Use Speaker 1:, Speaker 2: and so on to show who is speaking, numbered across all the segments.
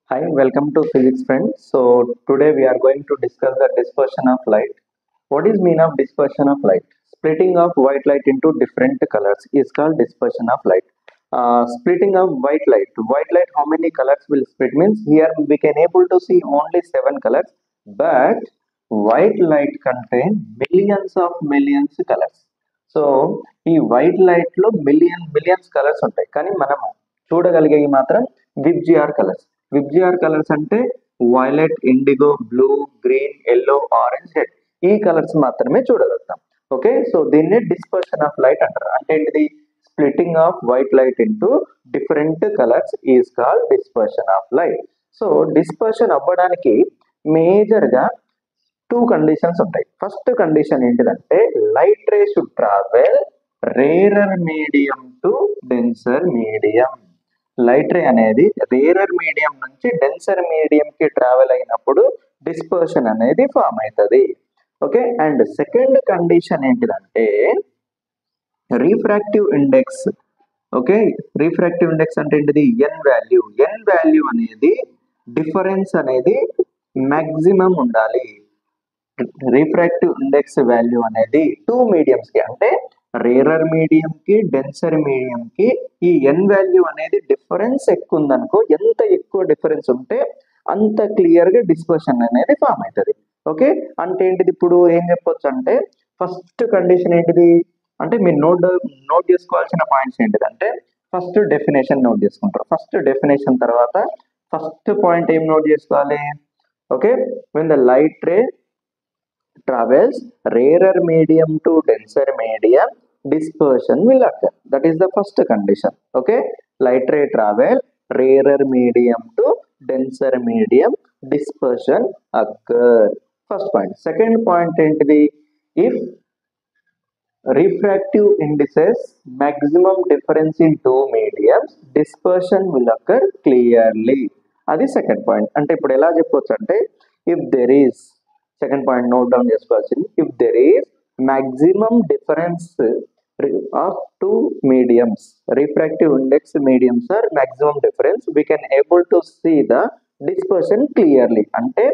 Speaker 1: Hi, welcome to Physics Friends. So today we are going to discuss the dispersion of light. What is mean of dispersion of light? Splitting of white light into different colors is called dispersion of light. Splitting of white light. White light, how many colors will split? Means here we can able to see only 7 colors, but white light contain millions colors. So ఈ white light లో millions colours ఉంటాయి, కానీ మనం చూడగలిగేవి మాత్రం VIBGYOR colours. VIBGYOR colours అంటే violet, IndiGo, blue, green, yellow, orange, red, ఈ colours మాత్రమే చూడగలుగుతాం. ఓకే, సో దీన్ని డిస్పర్షన్ ఆఫ్ లైట్ అంటారు. అంటే ఏంటిది? Splitting off white light into different colours is called dispersion of light. So dispersion అవ్వడానికి major గా 2 కండిషన్స్ ఉంటాయి. ఫస్ట్ కండిషన్ ఏంటిదంటే light ray should travel rarer medium to denser medium. Light ray అనేది rarer medium నుంచి denser medium కి travel అయినప్పుడు dispersion అనేది form అవుతుంది. ఓకే, అండ్ సెకండ్ కండిషన్ ఏంటిదంటే refractive index. Okay, refractive index అంటే ఏంటిది? ఎన్ వాల్యూ అనేది డిఫరెన్స్ అనేది మాక్సిమం ఉండాలి. రిఫ్రాక్టివ్ ఇండెక్స్ వాల్యూ అనేది 2 మీడియంస్ కి, అంటే రేరర్ మీడియం కి డెన్సర్ మీడియం కి ఈ ఎన్ వాల్యూ అనేది డిఫరెన్స్ ఎక్కువ ఉందనుకో, ఎంత ఎక్కువ డిఫరెన్స్ ఉంటే అంత క్లియర్ గా డిస్పర్షన్ అనేది ఫామ్ అవుతుంది. ఓకే, అంటే ఏంటిది? ఇప్పుడు ఏం చెప్పొచ్చు అంటే ఫస్ట్ కండిషన్ ఏంటిది అంటే మీరు నోట్ చేసుకోవాల్సిన పాయింట్స్ ఏంటిదంటే ఫస్ట్ డెఫినేషన్ నోట్ చేసుకుంటారు. ఫస్ట్ డెఫినేషన్ తర్వాత ఫస్ట్ పాయింట్ ఏం నోట్ చేసుకోవాలి? Okay, when the light ray travels rarer medium to denser medium, dispersion will occur. That is the first condition. Okay, light ray travel rarer medium to denser medium, dispersion occur. First point. Second point ఏంటిది? If refractive indices maximum difference in 2 mediums, dispersion will occur clearly. అది second point. అంటే ఇప్పుడు ఎలా చెప్పొచ్చు అంటే if there is, second point note down చేసుకోవాల్సింది, if there is maximum difference of 2 mediums, refractive index mediums are maximum difference, we can able to see the dispersion clearly. అంటే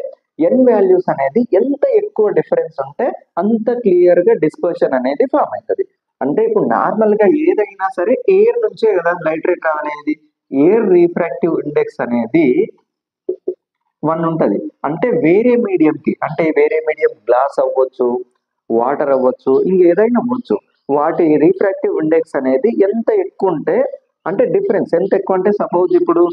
Speaker 1: N values అనేది ఎంత ఎక్కువ డిఫరెన్స్ ఉంటే అంత clear గా dispersion అనేది form అవుతుంది. అంటే ఇప్పుడు నార్మల్ గా ఏదైనా సరే ఎయిర్ నుంచే కదా లైట్ రే ట్రావెల్ అనేది. ఎయిర్ రిఫ్రాక్టివ్ ఇండెక్స్ అనేది 1 ఉంటది. అంటే వేరే మీడియం కి, అంటే వేరే మీడియం గ్లాస్ అవ్వచ్చు, వాటర్ అవ్వచ్చు, ఇంకేదైనా అవ్వచ్చు, వాటి రిఫ్రాక్టివ్ ఇండెక్స్ అనేది ఎంత ఎక్కువ ఉంటే, అంటే డిఫరెన్స్ ఎంత ఎక్కువ అంటే సపోజ్ ఇప్పుడు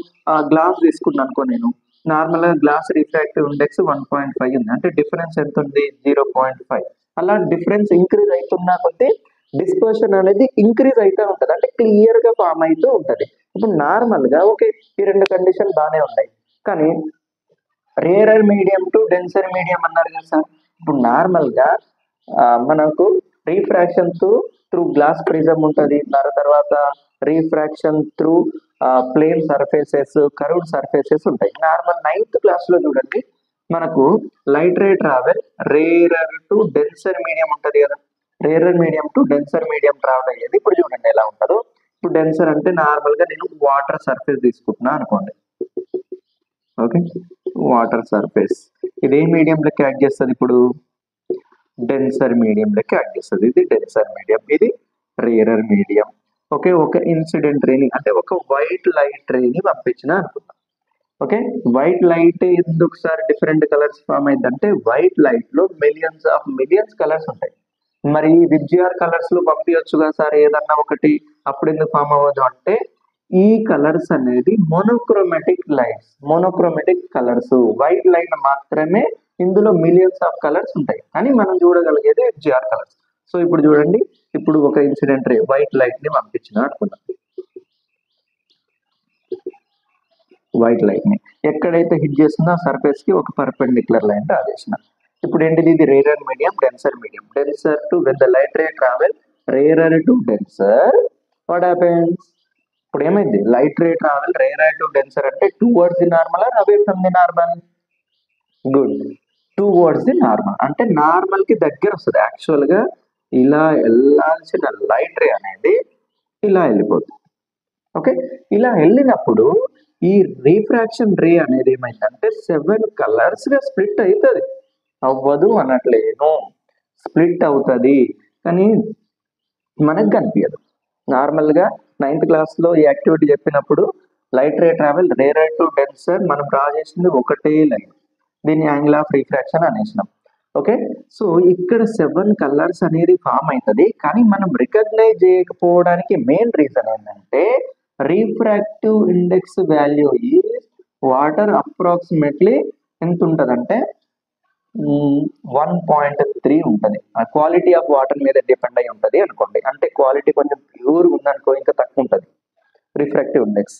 Speaker 1: గ్లాస్ తీసుకున్నాను అనుకో, నేను నార్మల్ గా గ్లాస్ రిఫ్రాక్టివ్ ఇండెక్స్ 1.5 ఉంది, అంటే డిఫరెన్స్ ఎంత ఉంది? 0.5. అలా డిఫరెన్స్ ఇంక్రీజ్ అవుతున్నా కొద్దీ డిస్పర్షన్ అనేది ఇంక్రీజ్ అవుతూ ఉంటది, అంటే క్లియర్ గా ఫామ్ అవుతూ ఉంటది. ఇప్పుడు నార్మల్ గా ఓకే, ఈ 2 కండిషన్ బాగానే ఉన్నాయి, కానీ rarer medium to denser medium అన్నారు కదా సార్. ఇప్పుడు నార్మల్ గా మనకు రీఫ్రాక్షన్ త్రూ గ్లాస్ ప్రిజం ఉంటుంది, తర్వాత refraction through plane surfaces, curved surfaces ఉంటాయి. నార్మల్ 9th క్లాస్ లో చూడండి, మనకు light ray travel rarer to denser medium ఉంటది కదా. Rarer medium to denser medium travel అయ్యేది. ఇప్పుడు చూడండి ఎలా ఉంటుందో. ఇప్పుడు డెన్సర్ అంటే నార్మల్ గా నేను వాటర్ సర్ఫేస్ తీసుకుంటున్నా అనుకోండి. ఓకే, వాటర్ సర్ఫేస్ ఇది ఏ మీడియం లెక్క యాక్ట్ చేస్తుంది? ఇప్పుడు డెన్సర్ మీడియం లెక్క యాక్ట్ చేస్తుంది. ఇది డెన్సర్ మీడియం, ఇది రేరర్ మీడియం. ఓకే, ఒక ఇన్సిడెంట్ రేని అంటే ఒక వైట్ లైట్ రేని పంపించిన అనుకుందాం. ఓకే, వైట్ లైట్ ఎందుకు సార్ డిఫరెంట్ కలర్స్ ఫామ్ అయింది అంటే వైట్ లైట్ లో మిలియన్స్ కలర్స్ ఉంటాయి. మరి విబ్జిఆర్ కలర్స్ లో పంపించచ్చు కదా సార్ ఏదన్నా ఒకటి, అప్పుడు ఎందుకు ఫామ్ అవ్వదు అంటే ఈ కలర్స్ అనేది monochromatic lights, monochromatic colours. White light మాత్రమే ఇందులో మిలియన్స్ ఆఫ్ కలర్స్ ఉంటాయి, కానీ మనం చూడగలిగేది విబ్జిఆర్ కలర్స్. సో ఇప్పుడు చూడండి, ఇప్పుడు ఒక ఇన్సిడెంట్ రే వైట్ లైట్ ని పంపించిన అనుకుందాం. వైట్ లైట్ ని ఎక్కడైతే హిట్ చేస్తుందో ఆ సర్ఫేస్ కి ఒక పర్పెండిక్యులర్ లైన్ డ్రా చేసిన. ఇప్పుడు ఏంటిది? ఇది rarer medium, denser medium. Denser to when the light ray travel rarer to denser, what happens? ఇప్పుడు ఏమైంది? Light ray travel rarer to denser అంటే towards the normal or away from the normal? Good, towards the normal, అంటే normal కి దగ్గర వస్తుంది. Actual గా ఇలా వెళ్ళాల్సిన లైట్ రే అనేది ఇలా వెళ్ళిపోతుంది. ఓకే, ఇలా వెళ్ళినప్పుడు ఈ రీఫ్రాక్షన్ రే అనేది ఏమైందంటే 7 కలర్స్ గా స్ప్లిట్ అవుతుంది, అవ్వదు అనట్లేను, స్ప్లిట్ అవుతుంది, కానీ మనకు కనిపించదు. నార్మల్గా 9th క్లాస్లో ఈ యాక్టివిటీ చెప్పినప్పుడు light ray travel rarer to denser మనం డ్రా చేసింది ఒకటే లైన్, దీన్ని యాంగిల్ ఆఫ్ రిఫ్రాక్షన్ అనేసినాం. ఓకే, సో ఇక్కడ 7 కలర్స్ అనేది ఫామ్ అవుతుంది, కానీ మనం రికగ్నైజ్ చేయకపోవడానికి మెయిన్ రీజన్ ఏంటంటే రిఫ్రాక్టివ్ ఇండెక్స్ వాల్యూ ఈ వాటర్ అప్రాక్సిమేట్లీ ఎంత ఉంటుంది అంటే 1.3 ఉంటుంది. ఆ క్వాలిటీ ఆఫ్ వాటర్ మీద డిపెండ్ అయి ఉంటుంది అనుకోండి, అంటే క్వాలిటీ కొంచెం ప్యూర్ ఉందనుకో ఇంకా తక్కువ ఉంటుంది రిఫ్రాక్టివ్ ఇండెక్స్.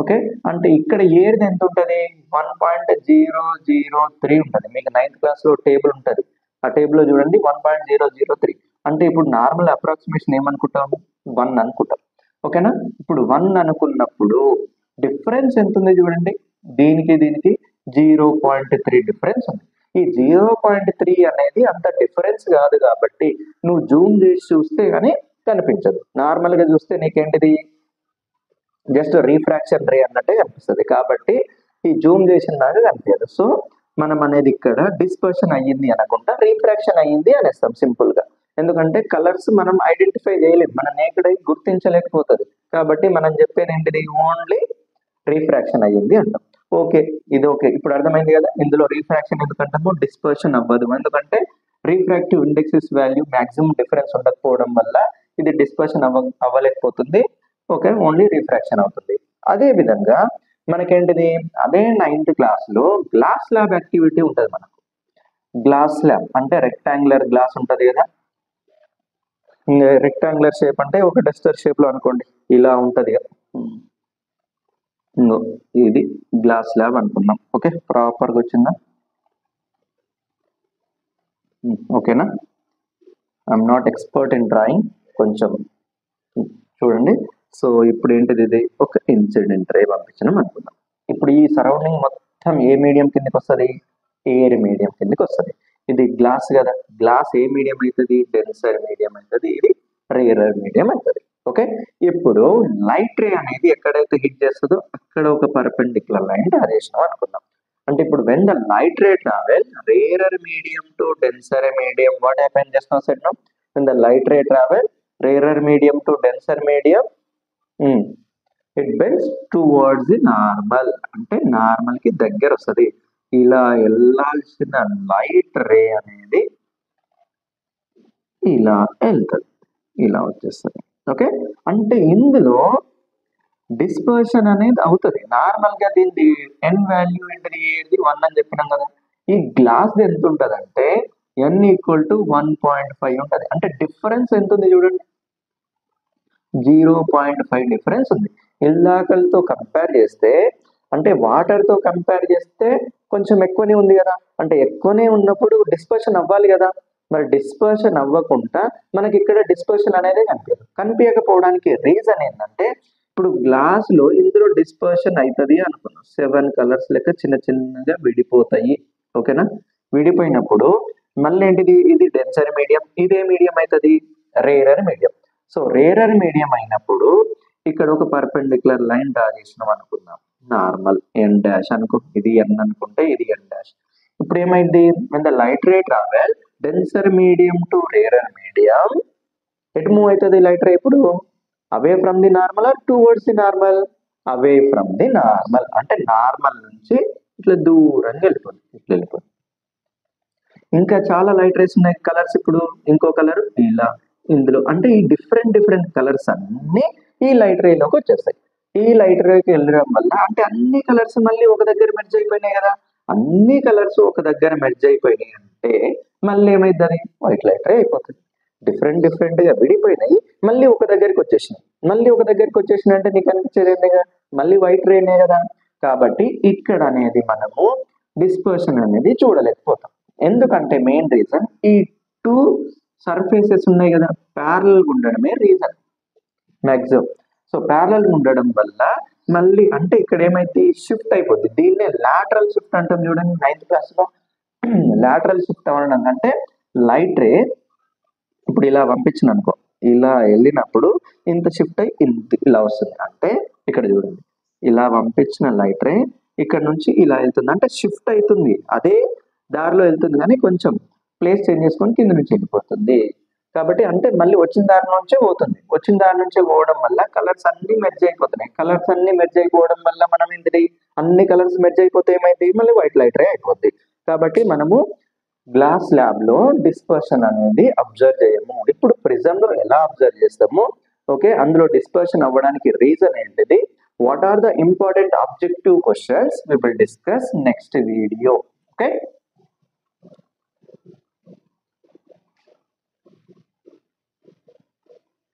Speaker 1: ఓకే, అంటే ఇక్కడ ఏది ఎంత ఉంటుంది 1.003 ఉంటుంది. మీకు 9th క్లాస్లో టేబుల్ ఉంటుంది, ఆ టేబుల్లో చూడండి 1.003. అంటే ఇప్పుడు నార్మల్ అప్రాక్సిమేషన్ ఏమనుకుంటాం 1 అనుకుంటాం. ఓకేనా, ఇప్పుడు 1 అనుకున్నప్పుడు డిఫరెన్స్ ఎంత ఉంది చూడండి, దీనికి దీనికి 0.3 డిఫరెన్స్ ఉంది. ఈ 0.3 అనేది అంత డిఫరెన్స్ కాదు కాబట్టి నువ్వు జూమ్ చేసి చూస్తే కానీ కనిపించదు. నార్మల్ గా చూస్తే నీకేంటిది జస్ట్ రీఫ్రాక్షన్ రే అన్నట్టే కనిపిస్తుంది, కాబట్టి ఈ జూమ్ చేసిన దాకా కనిపించదు. సో మనం అనేది ఇక్కడ డిస్పర్షన్ అయ్యింది అనకుండా రీఫ్రాక్షన్ అయ్యింది అనేస్తాం సింపుల్ గా. ఎందుకంటే కలర్స్ మనం ఐడెంటిఫై చేయలేము, మన నేకెడ్ ఐ గుర్తించలేకపోతుంది, కాబట్టి మనం చెప్పేది ఏంటిది ఓన్లీ రీఫ్రాక్షన్ అయ్యింది అంటాం. ఓకే, ఇది ఓకే, ఇప్పుడు అర్థమైంది కదా. ఇందులో రీఫ్రాక్షన్ ఎందుకంటాము, డిస్పర్షన్ అవ్వదు, ఎందుకంటే refractive indexes value maximum difference ఉండకపోవడం వల్ల ఇది డిస్పర్షన్ అవ్వలేకపోతుంది. ఓకే, ఓన్లీ రీఫ్రాక్షన్ అవుతుంది. అదే విధంగా మనకేంటిది అదే 9th క్లాస్లో గ్లాస్ ల్యాబ్ యాక్టివిటీ ఉంటుంది మనకు. గ్లాస్ ల్యాబ్ అంటే రెక్టాంగులర్ గ్లాస్ ఉంటుంది కదా, రెక్టాంగులర్ షేప్ అంటే ఒక డస్టర్ షేప్ లో అనుకోండి, ఇలా ఉంటది కదా, ఇది గ్లాస్ ల్యాబ్ అనుకుందాం. ఓకే, ప్రాపర్గా వచ్చిందా, ఓకేనా. I'm not expert in drawing, కొంచెం చూడండి. సో ఇప్పుడు ఏంటిది, ఇది ఒక ఇన్సిడెంట్ రే పంపించినాం అనుకుందాం. ఇప్పుడు ఈ సరౌండింగ్ మొత్తం ఏ మీడియం కిందకి వస్తుంది, ఎయిర్ మీడియం కిందకి వస్తుంది. ఇది గ్లాస్ కదా, గ్లాస్ ఏ మీడియం అవుతుంది, డెన్సర్ మీడియం అవుతుంది, ఇది రేరర్ మీడియం అవుతుంది. ఓకే, ఇప్పుడు లైట్ రే అనేది ఎక్కడైతే హిట్ చేస్తుందో అక్కడ ఒక పర్పెండిక్యులర్ లైన్ డ్రా చేసినాం అనుకుందాం. అంటే ఇప్పుడు when the light ray travel rarer medium to denser medium, what happen just now said no, when the light ray travel rarer medium to denser medium it bends towards the normal, అంటే normal కి దగ్గర వస్తుంది. ఇలా వెళ్ళాల్సిన light ray అనేది ఇలా వెళ్తుంది, ఇలా వచ్చేస్తుంది. ఓకే, అంటే ఇందులో డిస్పర్షన్ అనేది అవుతుంది. నార్మల్ గా దీని ఎన్ వాల్యూ ఏంటిది, 1 అని చెప్పినాం కదా. ఈ గ్లాస్ ఎంత ఉంటుంది అంటే n = 1.5 ఉంటుంది. అంటే డిఫరెన్స్ ఎంత ఉంది చూడండి, 0.5 డిఫరెన్స్ ఉంది. ఇందాకలతో కంపేర్ చేస్తే, అంటే వాటర్ తో కంపేర్ చేస్తే కొంచెం ఎక్కువనే ఉంది కదా, అంటే ఎక్కువనే ఉన్నప్పుడు డిస్పర్షన్ అవ్వాలి కదా. మరి డిస్పర్షన్ అవ్వకుండా మనకి ఇక్కడ డిస్పర్షన్ అనేది కనిపించకపోవడానికి రీజన్ ఏంటంటే, ఇప్పుడు గ్లాస్ లో ఇందులో డిస్పర్షన్ అవుతుంది అనుకున్నాం, 7 కలర్స్ లెక్క చిన్న చిన్నగా విడిపోతాయి. ఓకేనా, విడిపోయినప్పుడు మళ్ళీ ఏంటిది, ఇది డెన్సర్ మీడియం, ఇదే మీడియం అవుతుంది rarer medium. So rarer medium అయినప్పుడు ఇక్కడ ఒక పర్పెండిక్యులర్ లైన్ డ్రా చేసినాం అనుకుందాం, నార్మల్ ఎన్ డాష్ అనుకో, ఇది ఎన్ అనుకుంటే ఇది ఎన్ డాష్. ఇప్పుడు ఏమైంది, when the light ray travel denser medium to rarer medium, ఎటు మూవ్ అవుతుంది లైట్ రే ఇప్పుడు, అవే from the normal are towards the normal, away from the normal, అంటే నార్మల్ నుంచి ఇట్లా దూరంగా వెళ్ళిపోతుంది, ఇట్లా వెళ్ళిపోతుంది. ఇంకా చాలా లైట్ రేస్ ఉన్నాయి కలర్స్, ఇప్పుడు ఇంకో కలర్ ఇలా, ఇందులో అంటే ఈ డిఫరెంట్ కలర్స్ అన్ని ఈ లైట్ రేలోకి వచ్చేస్తాయి. ఈ లైట్ రేకి వెళ్ళడం వల్ల అంటే అన్ని కలర్స్ మళ్ళీ ఒక దగ్గర మెర్జ్ అయిపోయినాయి కదా, అన్ని కలర్స్ ఒక దగ్గర మెర్జ్ అయిపోయినాయి అంటే మళ్ళీ ఏమైంది, వైట్ లైట్ రే అయిపోతుంది. డిఫరెంట్ గా విడిపోయినాయి, మళ్ళీ ఒక దగ్గరికి వచ్చేసినాయి, మళ్ళీ ఒక దగ్గరికి వచ్చేసినాయి అంటే నీకు అనిపించేది ఏంటిగా, మళ్ళీ వైట్ రేనే కదా. కాబట్టి ఇక్కడ అనేది మనము డిస్పర్షన్ అనేది చూడలేకపోతాం. ఎందుకంటే మెయిన్ రీజన్ ఈ 2 సర్ఫేసెస్ ఉన్నాయి కదా, ప్యారలల్ ఉండడమే రీజన్ మ్యాక్సిమం. సో ప్యారలల్ ఉండడం వల్ల మళ్ళీ అంటే ఇక్కడ ఏమైతే షిఫ్ట్ అయిపోద్ది, దీన్నే లాటరల్ షిఫ్ట్ అంటాం చూడండి 9th క్లాస్లో. లాటరల్ షిఫ్ట్ అవ్వడం అంటే లైట్ రే ఇప్పుడు ఇలా పంపించిన అనుకో, ఇలా వెళ్ళినప్పుడు ఇంత షిఫ్ట్ అయ్యి ఇంత ఇలా వస్తుంది. అంటే ఇక్కడ చూడండి, ఇలా పంపించిన లైట్ రే ఇక్కడ నుంచి ఇలా వెళ్తుంది, అంటే షిఫ్ట్ అవుతుంది, అదే దారిలో వెళ్తుంది కానీ కొంచెం ప్లేస్ చేంజ్ చేసుకొని కింద నుంచి వెళ్ళిపోతుంది. కాబట్టి అంటే మళ్ళీ వచ్చిన దారి నుంచే పోతుంది, వచ్చిన దారి నుంచే పోవడం వల్ల కలర్స్ అన్ని మెర్జ్ అయిపోతున్నాయి. కలర్స్ అన్ని మెర్జ్ అయిపోవడం వల్ల మనం ఏంటిది, అన్ని కలర్స్ మెర్జ్ అయిపోతే ఏమైంది, మళ్ళీ వైట్ లైట్ రే అయిపోద్ది. కాబట్టి మనము గ్లాస్ ల్యాబ్ లో డిస్పర్షన్ అనేది అబ్జర్వ్ చేయము. ఇప్పుడు ప్రిజమ్ లో ఎలా అబ్జర్వ్ చేస్తాము, ఓకే, అందులో డిస్పర్షన్ అవ్వడానికి రీజన్ ఏంటిది, what are the important objective questions we will discuss next video. Okay.